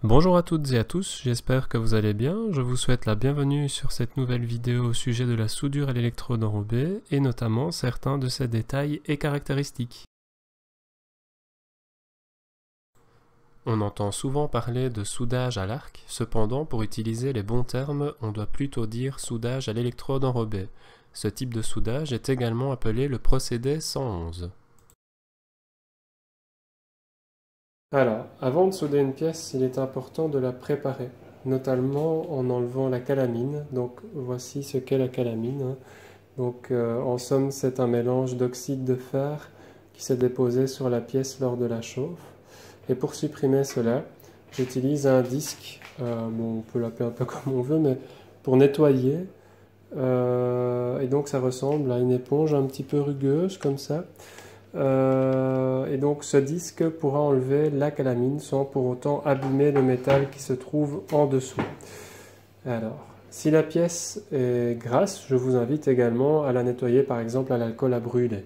Bonjour à toutes et à tous, j'espère que vous allez bien. Je vous souhaite la bienvenue sur cette nouvelle vidéo au sujet de la soudure à l'électrode enrobée et notamment certains de ses détails et caractéristiques. On entend souvent parler de soudage à l'arc, cependant pour utiliser les bons termes, on doit plutôt dire soudage à l'électrode enrobée. Ce type de soudage est également appelé le procédé 111. Alors, avant de souder une pièce, il est important de la préparer, notamment en enlevant la calamine. Donc voici ce qu'est la calamine. Donc en somme, c'est un mélange d'oxyde de fer qui s'est déposé sur la pièce lors de la chauffe. Et pour supprimer cela, j'utilise un disque, on peut l'appeler un peu comme on veut, mais pour nettoyer. Et donc ça ressemble à une éponge un petit peu rugueuse comme ça. Et donc ce disque pourra enlever la calamine sans pour autant abîmer le métal qui se trouve en dessous. Alors, si la pièce est grasse, je vous invite également à la nettoyer par exemple à l'alcool à brûler.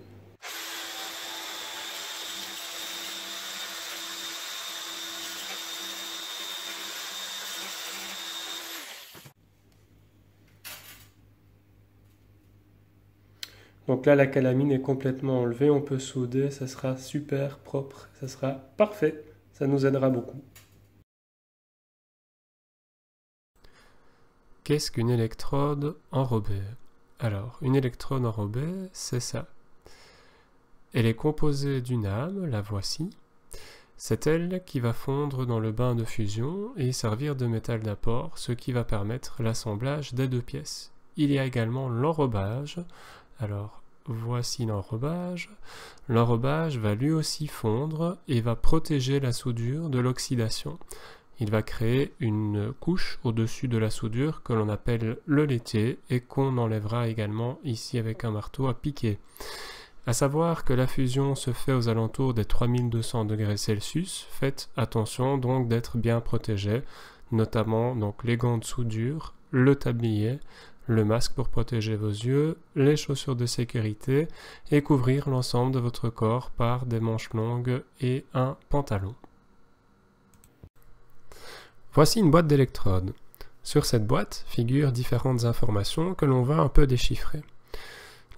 Donc là, la calamine est complètement enlevée, on peut souder, ça sera super propre, ça sera parfait, ça nous aidera beaucoup. Qu'est-ce qu'une électrode enrobée? Alors, une électrode enrobée, c'est ça. Elle est composée d'une âme, la voici. C'est elle qui va fondre dans le bain de fusion et servir de métal d'apport, ce qui va permettre l'assemblage des deux pièces. Il y a également l'enrobage. Alors, voici l'enrobage. L'enrobage va lui aussi fondre et va protéger la soudure de l'oxydation. Il va créer une couche au-dessus de la soudure que l'on appelle le laitier et qu'on enlèvera également ici avec un marteau à piquer. À savoir que la fusion se fait aux alentours des 3200 degrés Celsius. Faites attention donc d'être bien protégé, notamment donc les gants de soudure, le tablier, le masque pour protéger vos yeux, les chaussures de sécurité et couvrir l'ensemble de votre corps par des manches longues et un pantalon. Voici une boîte d'électrodes. Sur cette boîte figurent différentes informations que l'on va un peu déchiffrer.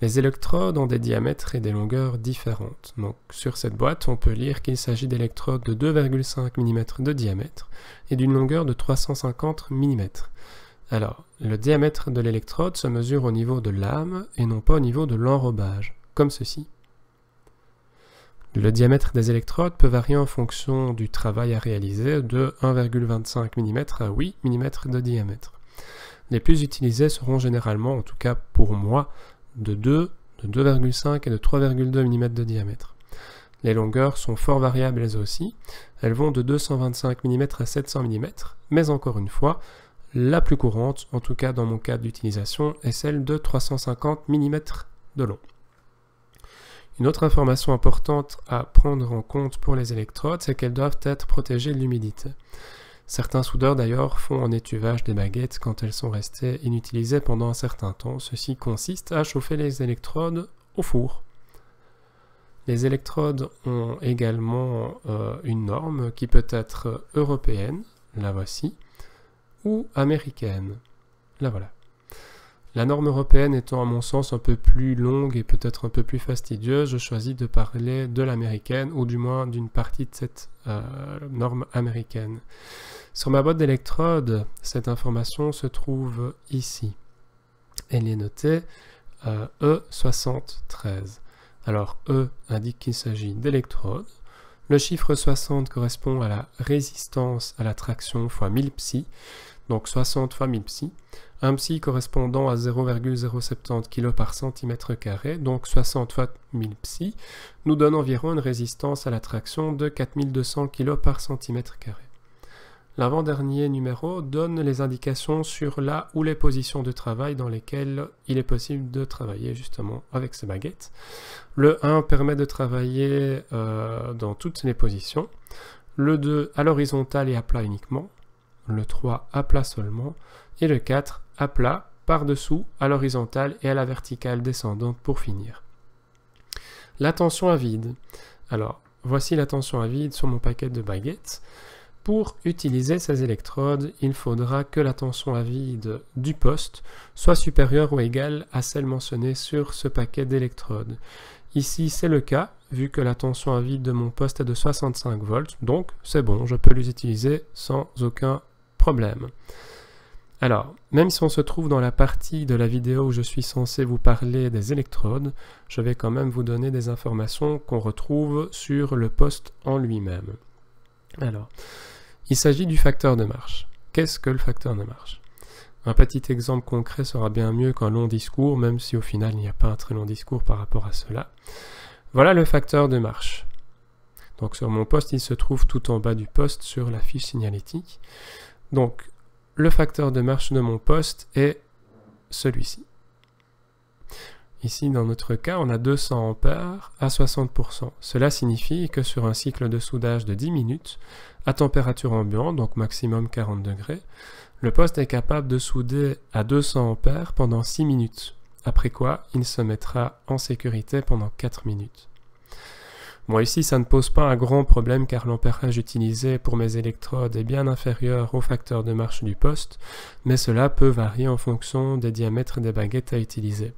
Les électrodes ont des diamètres et des longueurs différentes. Donc, sur cette boîte, on peut lire qu'il s'agit d'électrodes de 2,5 mm de diamètre et d'une longueur de 350 mm. Alors, le diamètre de l'électrode se mesure au niveau de l'âme et non pas au niveau de l'enrobage, comme ceci. Le diamètre des électrodes peut varier en fonction du travail à réaliser de 1,25 mm à 8 mm de diamètre. Les plus utilisés seront généralement, en tout cas pour moi, de 2, de 2,5 et de 3,2 mm de diamètre. Les longueurs sont fort variables elles aussi, elles vont de 225 mm à 700 mm, mais encore une fois, la plus courante, en tout cas dans mon cas d'utilisation, est celle de 350 mm de long. Une autre information importante à prendre en compte pour les électrodes, c'est qu'elles doivent être protégées de l'humidité. Certains soudeurs d'ailleurs font un étuvage des baguettes quand elles sont restées inutilisées pendant un certain temps. Ceci consiste à chauffer les électrodes au four. Les électrodes ont également une norme qui peut être européenne, la voici, ou américaine, la voilà. La norme européenne étant à mon sens un peu plus longue et peut-être un peu plus fastidieuse, je choisis de parler de l'américaine ou du moins d'une partie de cette norme américaine. Sur ma boîte d'électrodes, cette information se trouve ici. Elle est notée E73. Alors E indique qu'il s'agit d'électrodes. Le chiffre 60 correspond à la résistance à la traction fois 1000 psi, donc 60 fois 1000 psi. Un psi correspondant à 0,070 kg par cm², donc 60 fois 1000 psi, nous donne environ une résistance à la traction de 4200 kg par cm². L'avant-dernier numéro donne les indications sur la ou les positions de travail dans lesquelles il est possible de travailler justement avec ces baguettes. Le 1 permet de travailler dans toutes les positions, le 2 à l'horizontale et à plat uniquement, le 3 à plat seulement, et le 4 à plat, par-dessous, à l'horizontale et à la verticale descendante pour finir. La tension à vide. Alors, voici la tension à vide sur mon paquet de baguettes. Pour utiliser ces électrodes, il faudra que la tension à vide du poste soit supérieure ou égale à celle mentionnée sur ce paquet d'électrodes. Ici, c'est le cas, vu que la tension à vide de mon poste est de 65 volts, donc c'est bon, je peux les utiliser sans aucun problème. Alors, même si on se trouve dans la partie de la vidéo où je suis censé vous parler des électrodes, je vais quand même vous donner des informations qu'on retrouve sur le poste en lui-même. Alors, il s'agit du facteur de marche. Qu'est-ce que le facteur de marche? Un petit exemple concret sera bien mieux qu'un long discours, même si au final il n'y a pas un très long discours par rapport à cela. Voilà le facteur de marche. Donc sur mon poste, il se trouve tout en bas du poste sur la fiche signalétique. Donc le facteur de marche de mon poste est celui-ci. Ici, dans notre cas, on a 200 ampères à 60%. Cela signifie que sur un cycle de soudage de 10 minutes, à température ambiante, donc maximum 40 degrés, le poste est capable de souder à 200 ampères pendant 6 minutes, après quoi il se mettra en sécurité pendant 4 minutes. Bon, ici, ça ne pose pas un grand problème car l'ampérage utilisé pour mes électrodes est bien inférieur au facteur de marche du poste, mais cela peut varier en fonction des diamètres des baguettes à utiliser.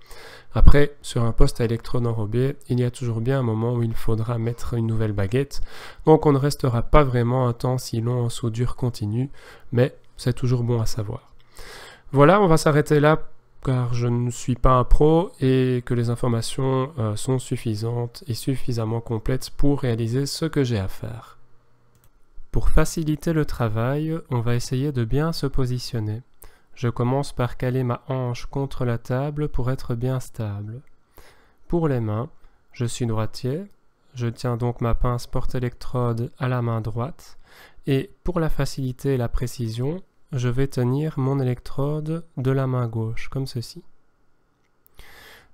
Après, sur un poste à électrode enrobée, il y a toujours bien un moment où il faudra mettre une nouvelle baguette, donc on ne restera pas vraiment un temps si long en soudure continue, mais c'est toujours bon à savoir. Voilà, on va s'arrêter là car je ne suis pas un pro et que les informations sont suffisantes et suffisamment complètes pour réaliser ce que j'ai à faire. Pour faciliter le travail, on va essayer de bien se positionner. Je commence par caler ma hanche contre la table pour être bien stable. Pour les mains, je suis droitier, je tiens donc ma pince porte-électrode à la main droite et pour la facilité et la précision, je vais tenir mon électrode de la main gauche, comme ceci.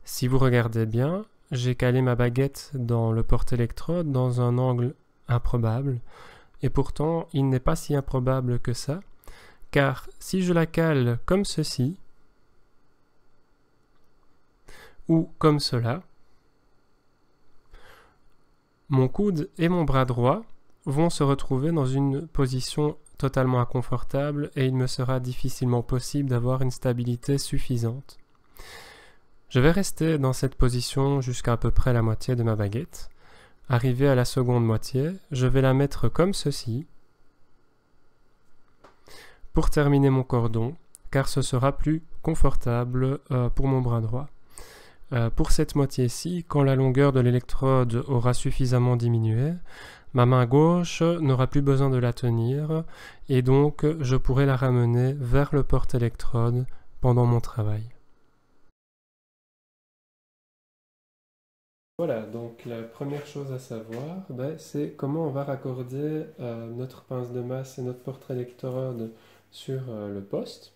Si vous regardez bien, j'ai calé ma baguette dans le porte-électrode dans un angle improbable, et pourtant il n'est pas si improbable que ça, car si je la cale comme ceci, ou comme cela, mon coude et mon bras droit vont se retrouver dans une position totalement inconfortable et il me sera difficilement possible d'avoir une stabilité suffisante. Je vais rester dans cette position jusqu'à peu près la moitié de ma baguette. Arrivé à la seconde moitié, je vais la mettre comme ceci pour terminer mon cordon, car ce sera plus confortable pour mon bras droit. Pour cette moitié-ci, quand la longueur de l'électrode aura suffisamment diminué, ma main gauche n'aura plus besoin de la tenir et donc je pourrai la ramener vers le porte-électrode pendant mon travail. Voilà, donc la première chose à savoir, c'est comment on va raccorder notre pince de masse et notre porte-électrode sur le poste.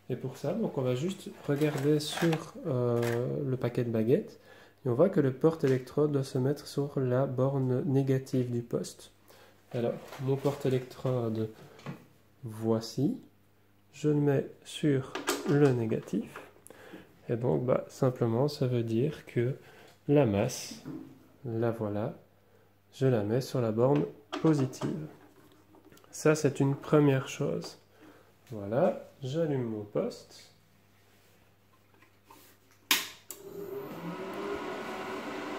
Et pour ça, donc on va juste regarder sur le paquet de baguettes. Et on voit que le porte-électrode doit se mettre sur la borne négative du poste. Alors, mon porte-électrode, voici. Je le mets sur le négatif. Et donc, simplement, ça veut dire que la masse, la voilà, je la mets sur la borne positive. Ça, c'est une première chose. Voilà, j'allume mon poste.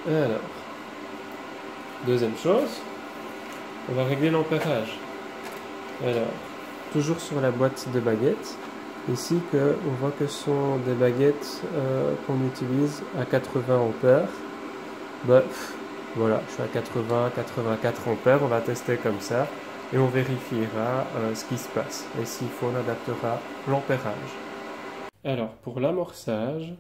Alors, deuxième chose, on va régler l'ampérage. Alors, toujours sur la boîte de baguettes, ici on voit que ce sont des baguettes qu'on utilise à 80 ampères. Voilà, je suis à 80-84 ampères, on va tester comme ça et on vérifiera ce qui se passe. Et s'il faut, on adaptera l'ampérage. Alors, pour l'amorçage,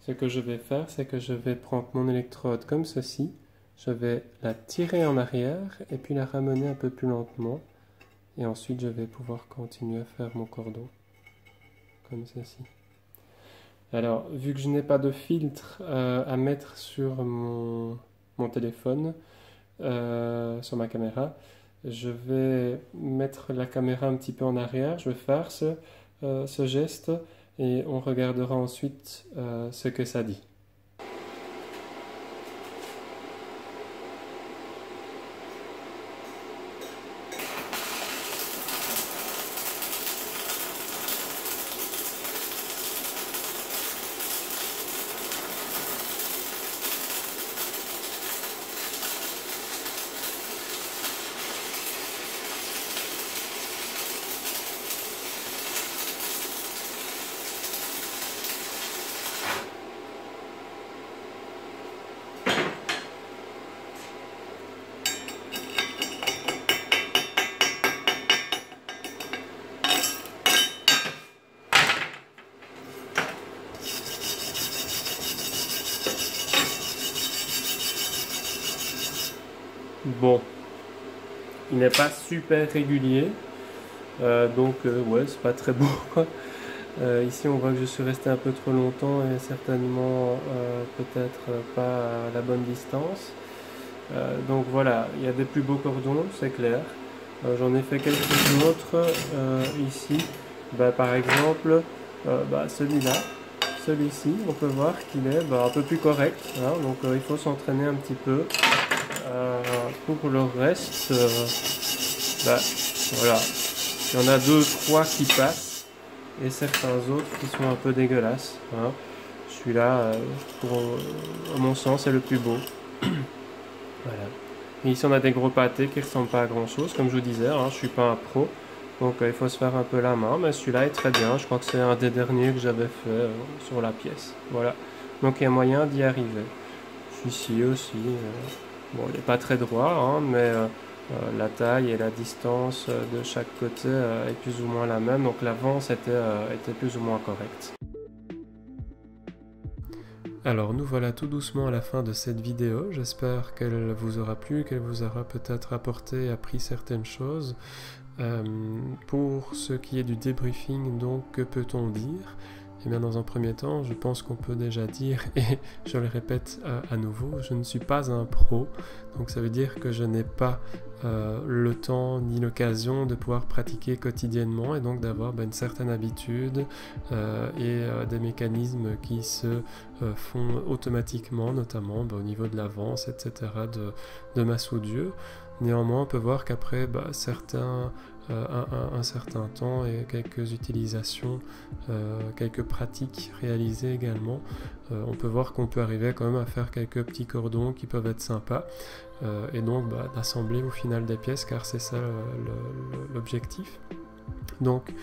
ce que je vais faire, c'est que je vais prendre mon électrode comme ceci, je vais la tirer en arrière et puis la ramener un peu plus lentement et ensuite je vais pouvoir continuer à faire mon cordon comme ceci. Alors, vu que je n'ai pas de filtre à mettre sur mon téléphone, sur ma caméra, je vais mettre la caméra un petit peu en arrière, je vais faire ce geste et on regardera ensuite ce que ça dit. bon, il n'est pas super régulier, donc ouais, c'est pas très beau. Ici on voit que je suis resté un peu trop longtemps et certainement peut-être pas à la bonne distance. Donc voilà, il y a des plus beaux cordons, c'est clair. J'en ai fait quelques autres ici. Par exemple, celui-là, celui-ci, on peut voir qu'il est un peu plus correct. Hein, donc il faut s'entraîner un petit peu. Pour le reste, voilà, il y en a 2-3 qui passent et certains autres qui sont un peu dégueulasses. Hein. Celui-là, à mon sens, est le plus beau. Voilà. Et ici on a des gros pâtés qui ressemblent pas à grand chose, comme je vous disais, hein, je suis pas un pro, donc il faut se faire un peu la main, mais celui-là est très bien, je crois que c'est un des derniers que j'avais fait sur la pièce. Voilà, donc il y a moyen d'y arriver. Ici aussi, bon il n'est pas très droit, hein, mais la taille et la distance de chaque côté est plus ou moins la même, donc l'avance était plus ou moins correcte. Alors nous voilà tout doucement à la fin de cette vidéo, j'espère qu'elle vous aura plu, qu'elle vous aura peut-être apporté et appris certaines choses. Pour ce qui est du débriefing, donc que peut-on dire ? Eh bien dans un premier temps, je pense qu'on peut déjà dire, et je le répète à nouveau, je ne suis pas un pro, donc ça veut dire que je n'ai pas le temps ni l'occasion de pouvoir pratiquer quotidiennement et donc d'avoir une certaine habitude et des mécanismes qui se font automatiquement, notamment au niveau de l'avance, etc. de ma soudure. Néanmoins, on peut voir qu'après un certain temps et quelques utilisations, quelques pratiques réalisées également, on peut voir qu'on peut arriver quand même à faire quelques petits cordons qui peuvent être sympas et donc d'assembler au final des pièces, car c'est ça l'objectif. Donc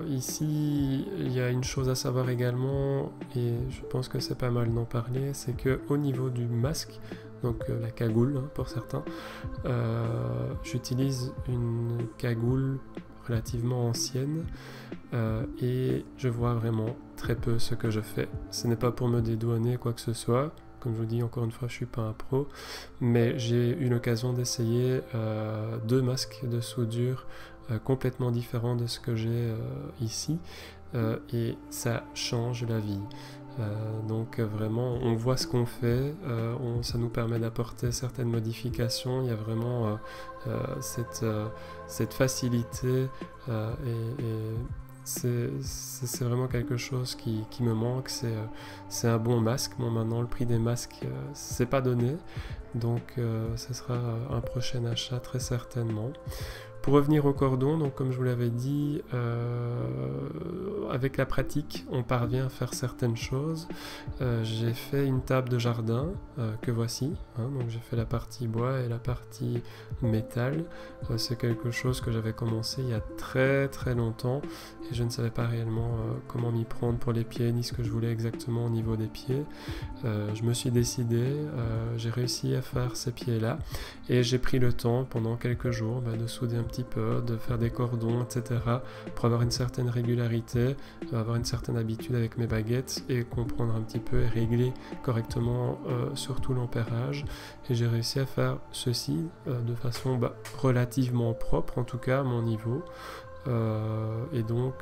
ici il y a une chose à savoir également, et je pense que c'est pas mal d'en parler, c'est que au niveau du masque, donc la cagoule pour certains, j'utilise une cagoule relativement ancienne et je vois vraiment très peu ce que je fais. Ce n'est pas pour me dédouaner quoi que ce soit, comme je vous dis encore une fois, je suis pas un pro, mais j'ai eu l'occasion d'essayer 2 masques de soudure complètement différents de ce que j'ai ici et ça change la vie. Donc vraiment on voit ce qu'on fait, ça nous permet d'apporter certaines modifications, il y a vraiment cette facilité et c'est vraiment quelque chose qui me manque, c'est un bon masque. Bon, maintenant le prix des masques c'est pas donné, donc ce sera un prochain achat très certainement. Pour revenir au cordon, donc comme je vous l'avais dit, avec la pratique, on parvient à faire certaines choses. J'ai fait une table de jardin que voici, hein, donc j'ai fait la partie bois et la partie métal. C'est quelque chose que j'avais commencé il y a très très longtemps et je ne savais pas réellement comment m'y prendre pour les pieds ni ce que je voulais exactement au niveau des pieds. Je me suis décidé, j'ai réussi à faire ces pieds-là et j'ai pris le temps pendant quelques jours de souder un petit peu, de faire des cordons, etc. pour avoir une certaine régularité, avoir une certaine habitude avec mes baguettes et comprendre un petit peu et régler correctement surtout l'ampérage. Et j'ai réussi à faire ceci de façon relativement propre, en tout cas à mon niveau. Et donc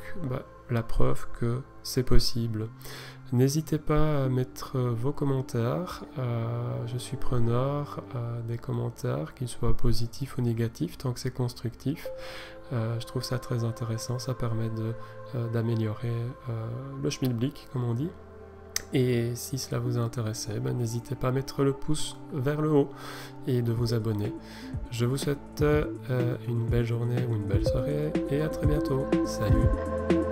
la preuve que c'est possible. N'hésitez pas à mettre vos commentaires, je suis preneur des commentaires, qu'ils soient positifs ou négatifs, tant que c'est constructif. Je trouve ça très intéressant, ça permet d'améliorer le schmilblick, comme on dit. Et si cela vous intéressait, n'hésitez pas à mettre le pouce vers le haut et de vous abonner. Je vous souhaite une belle journée ou une belle soirée et à très bientôt. Salut!